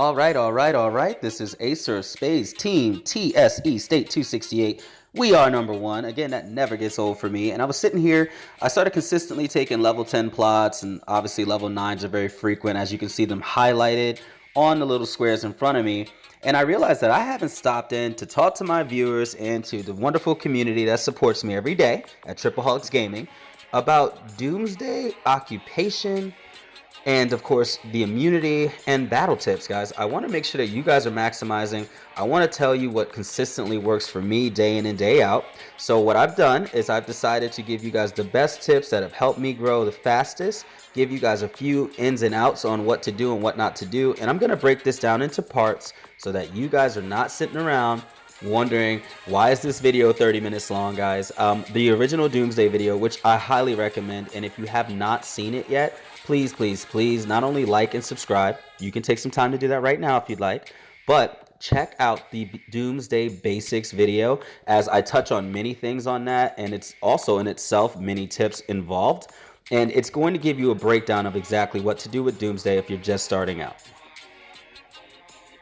All right. This is Acer Space Team TSE State 268. We are number one. Again, that never gets old for me. And I was sitting here, I started consistently taking level 10 plots, and obviously level 9s are very frequent, as you can see them highlighted on the little squares in front of me. And I realized that I haven't stopped in to talk to my viewers and to the wonderful community that supports me every day at Tripleholics Gaming about Doomsday, occupation, and of course the immunity and battle tips. Guys, I want to make sure that you guys are maximizing. I want to tell you what consistently works for me day in and day out. So what I've done is I've decided to give you guys the best tips that have helped me grow the fastest, give you guys a few ins and outs on what to do and what not to do, and I'm going to break this down into parts so that you guys are not sitting around wondering why is this video 30 minutes long. Guys, the original Doomsday video, which I highly recommend, and if you have not seen it yet, please not only like and subscribe, you can take some time to do that right now if you'd like, but check out the Doomsday Basics video, as I touch on many things on that, and it's also in itself many tips involved, and it's going to give you a breakdown of exactly what to do with Doomsday if you're just starting out.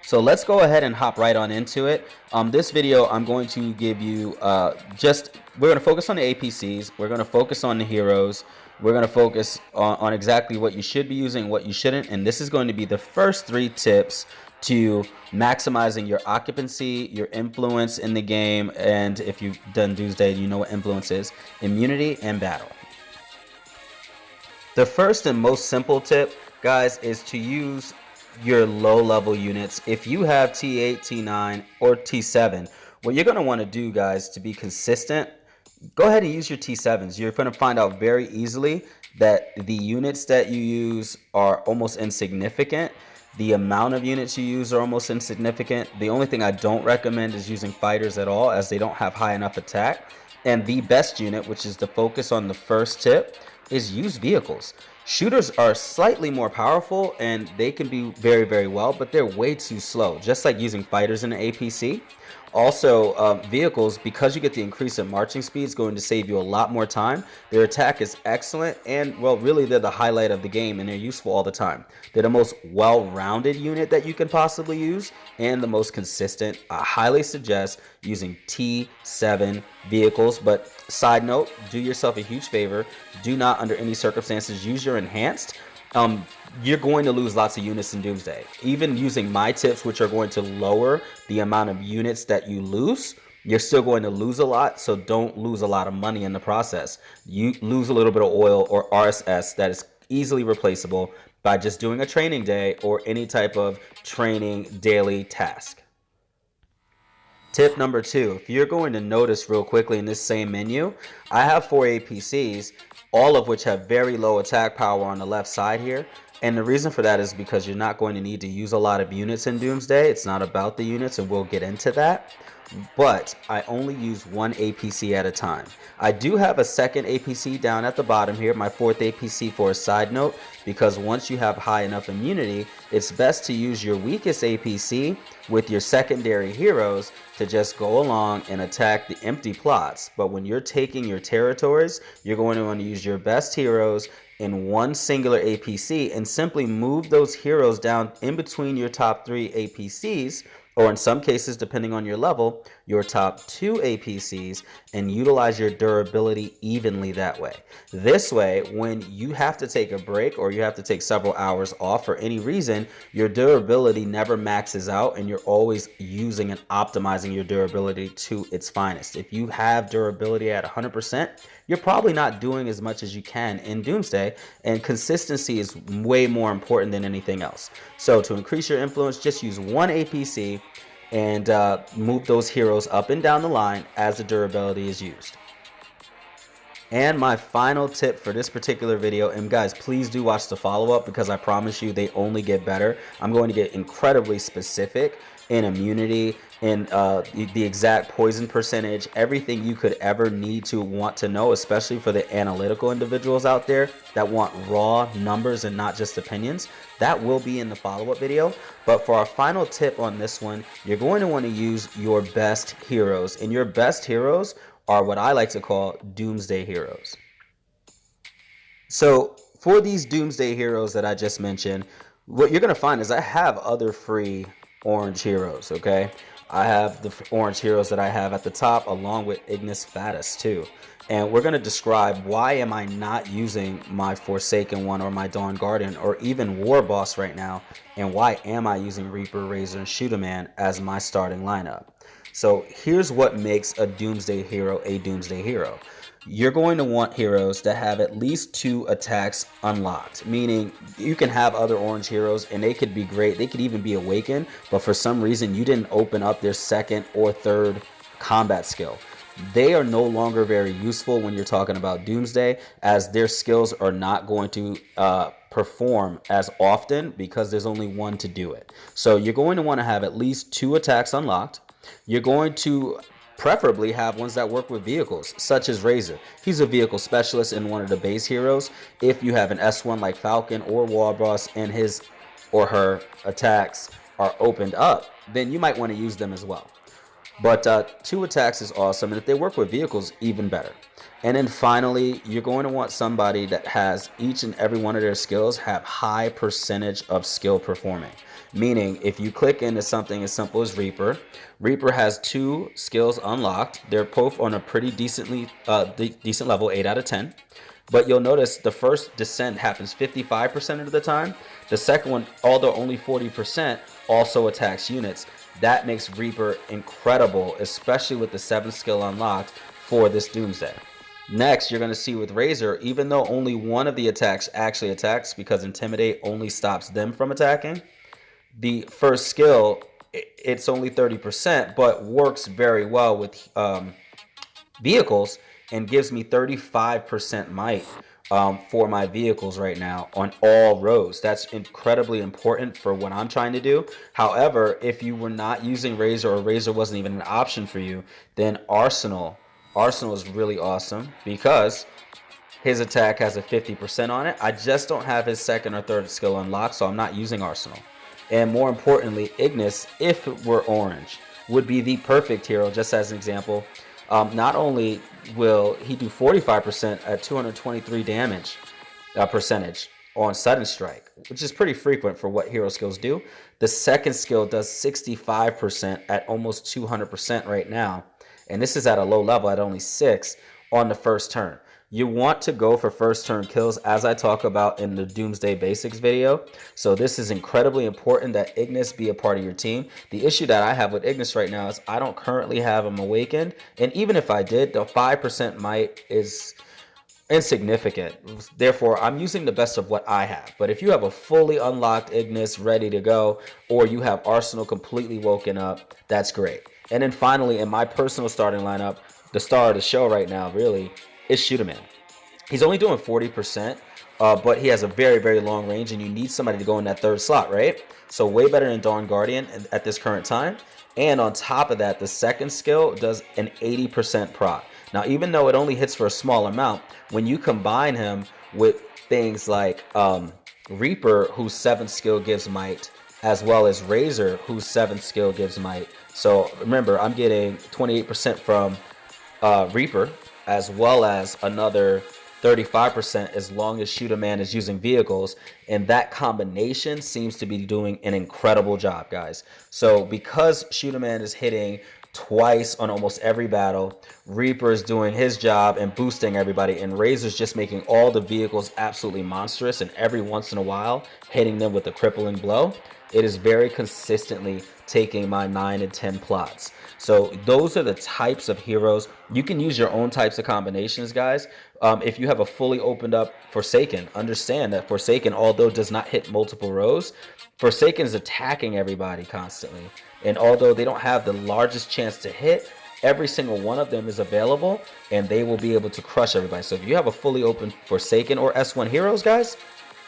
So let's go ahead and hop right on into it. This video, I'm going to give you we're going to focus on the APCs, we're going to focus on the heroes, we're going to focus on exactly what you should be using, what you shouldn't, and this is going to be the first 3 tips to maximizing your occupancy, your influence in the game, and if you've done Doomsday, you know what influence is, immunity, and battle. The first and most simple tip, guys, is to use your low-level units. If you have T8, T9, or T7, what you're going to want to do, guys, to be consistent, go ahead and use your T7s. You're going to find out very easily that the units that you use are almost insignificant. The amount of units you use are almost insignificant. The only thing I don't recommend is using fighters at all, as they don't have high enough attack. And the best unit, which is the focus on the first tip, is use vehicles. Shooters are slightly more powerful and they can be very well, but they're way too slow, just like using fighters in the APC. Also, vehicles, because you get the increase in marching speed, is going to save you a lot more time. Their attack is excellent, and well, really they're the highlight of the game, and they're useful all the time. They're the most well-rounded unit that you can possibly use, and the most consistent. I highly suggest using T7 vehicles. But side note, do yourself a huge favor, do not under any circumstances use your enhanced. You're going to lose lots of units in Doomsday. Even using my tips, which are going to lower the amount of units that you lose, you're still going to lose a lot, so don't lose a lot of money in the process. You lose a little bit of oil or RSS that is easily replaceable by just doing a training day or any type of training daily task. Tip number 2, if you're going to notice real quickly in this same menu, I have 4 APCs, all of which have very low attack power on the left side here. And the reason for that is because you're not going to need to use a lot of units in Doomsday. It's not about the units, and we'll get into that. But I only use 1 APC at a time. I do have a second APC down at the bottom here, my 4th APC, for a side note, because once you have high enough immunity, it's best to use your weakest APC with your secondary heroes to just go along and attack the empty plots. But when you're taking your territories, you're going to want to use your best heroes in 1 singular APC and simply move those heroes down in between your top 3 APCs, or in some cases, depending on your level, your top 2 APCs, and utilize your durability evenly that way. This way, when you have to take a break or you have to take several hours off for any reason, your durability never maxes out, and you're always using and optimizing your durability to its finest. If you have durability at 100%, you're probably not doing as much as you can in Doomsday, and consistency is way more important than anything else. So to increase your influence, just use 1 APC and move those heroes up and down the line as the durability is used. And my final tip for this particular video, and guys, please do watch the follow-up, because I promise you they only get better. I'm going to get incredibly specific in immunity, in the exact poison percentage, everything you could ever need to want to know, especially for the analytical individuals out there that want raw numbers and not just opinions. That will be in the follow-up video. But for our final tip on this one, you're going to want to use your best heroes, and your best heroes are what I like to call Doomsday heroes. So for these Doomsday heroes that I just mentioned, what you're going to find is I have other free orange heroes, okay? I have the orange heroes that I have at the top along with Ignis Fatus too. And we're going to describe why am I not using my Forsaken one or my Dawn Guardian or even War Boss right now, and why am I using Reaper, Razor, and Shooter Man as my starting lineup. So here's what makes a Doomsday hero a Doomsday hero. You're going to want heroes that have at least 2 attacks unlocked, meaning you can have other orange heroes and they could be great, they could even be awakened, but for some reason you didn't open up their 2nd or 3rd combat skill. They are no longer very useful when you're talking about Doomsday, as their skills are not going to perform as often because there's only one to do it. So you're going to want to have at least 2 attacks unlocked. You're going to preferably have ones that work with vehicles, such as Razor. He's a vehicle specialist in one of the base heroes. If you have an S1 like Falcon or War Boss and his or her attacks are opened up, then you might want to use them as well. But 2 attacks is awesome, and if they work with vehicles, even better. And then finally, you're going to want somebody that has each and every one of their skills have high percentage of skill performing. Meaning, if you click into something as simple as Reaper, Reaper has 2 skills unlocked. They're both on a pretty decent level, 8 out of 10. But you'll notice the first descent happens 55% of the time. The second one, although only 40%, also attacks units. That makes Reaper incredible, especially with the 7th skill unlocked for this Doomsday. Next, you're going to see with Razor, even though only one of the attacks actually attacks because Intimidate only stops them from attacking, the first skill, it's only 30%, but works very well with vehicles and gives me 35% might for my vehicles right now on all rows. That's incredibly important for what I'm trying to do. However, if you were not using Razor or Razor wasn't even an option for you, then Arsenal is really awesome because his attack has a 50% on it. I just don't have his 2nd or 3rd skill unlocked, so I'm not using Arsenal. And more importantly, Ignis, if it were orange, would be the perfect hero, just as an example. Not only will he do 45% at 223 damage percentage on Sudden Strike, which is pretty frequent for what hero skills do. The 2nd skill does 65% at almost 200% right now. And this is at a low level at only 6 on the first turn. You want to go for first turn kills, as I talk about in the Doomsday Basics video. So this is incredibly important that Ignis be a part of your team. The issue that I have with Ignis right now is I don't currently have him awakened. And even if I did, the 5% might is insignificant. Therefore, I'm using the best of what I have. But if you have a fully unlocked Ignis ready to go, or you have Arsenal completely woken up, that's great. And then finally, in my personal starting lineup, the star of the show right now really is Shooter Man. He's only doing 40%, but he has a very, very long range, and you need somebody to go in that 3rd slot, right? So way better than Dawn Guardian at this current time. And on top of that, the 2nd skill does an 80% proc. Now, even though it only hits for a small amount, when you combine him with things like Reaper, whose 7th skill gives might, as well as Razor, whose 7th skill gives might. So remember, I'm getting 28% from Reaper, as well as another 35% as long as Shooter Man is using vehicles, and that combination seems to be doing an incredible job, guys. So because Shooter Man is hitting twice on almost every battle, Reaper is doing his job and boosting everybody, and Razor's just making all the vehicles absolutely monstrous, and every once in a while hitting them with a crippling blow. It is very consistently taking my 9 and 10 plots. So those are the types of heroes. You can use your own types of combinations, guys. If you have a fully opened up Forsaken, understand that Forsaken, although does not hit multiple rows, Forsaken is attacking everybody constantly. And although they don't have the largest chance to hit, every single one of them is available, and they will be able to crush everybody. So if you have a fully open Forsaken or S1 heroes, guys,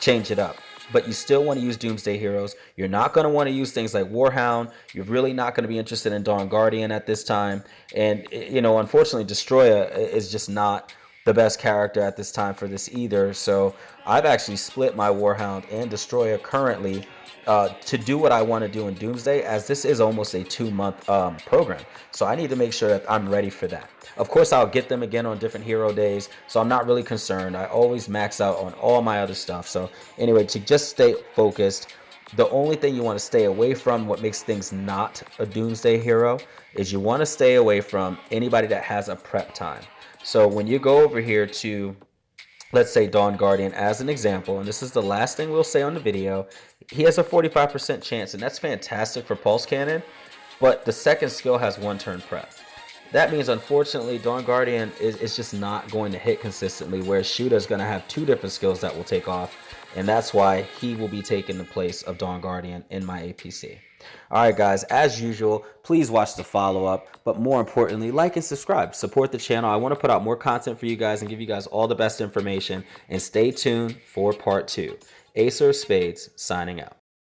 change it up. But you still want to use Doomsday heroes. You're not going to want to use things like Warhound. You're really not going to be interested in Dawn Guardian at this time. And, you know, unfortunately, Destroyer is just not the best character at this time for this either. So I've actually split my Warhound and Destroyer currently to do what I want to do in Doomsday, as this is almost a 2-month program. So I need to make sure that I'm ready for that. Of course, I'll get them again on different hero days, so I'm not really concerned. I always max out on all my other stuff. So anyway, to just stay focused, The only thing you want to stay away from, what makes things not a Doomsday hero, is you want to stay away from anybody that has a prep time. So when you go over here to, let's say, Dawn Guardian as an example, and this is the last thing we'll say on the video, he has a 45% chance, and that's fantastic for Pulse Cannon, but the second skill has 1 turn prep. That means, unfortunately, Dawn Guardian is just not going to hit consistently, whereas Shuda is going to have 2 different skills that will take off, and that's why he will be taking the place of Dawn Guardian in my APC. All right, guys, as usual, please watch the follow-up, but more importantly, like and subscribe. Support the channel. I want to put out more content for you guys and give you guys all the best information, and stay tuned for part 2. Ace of Spades, signing out.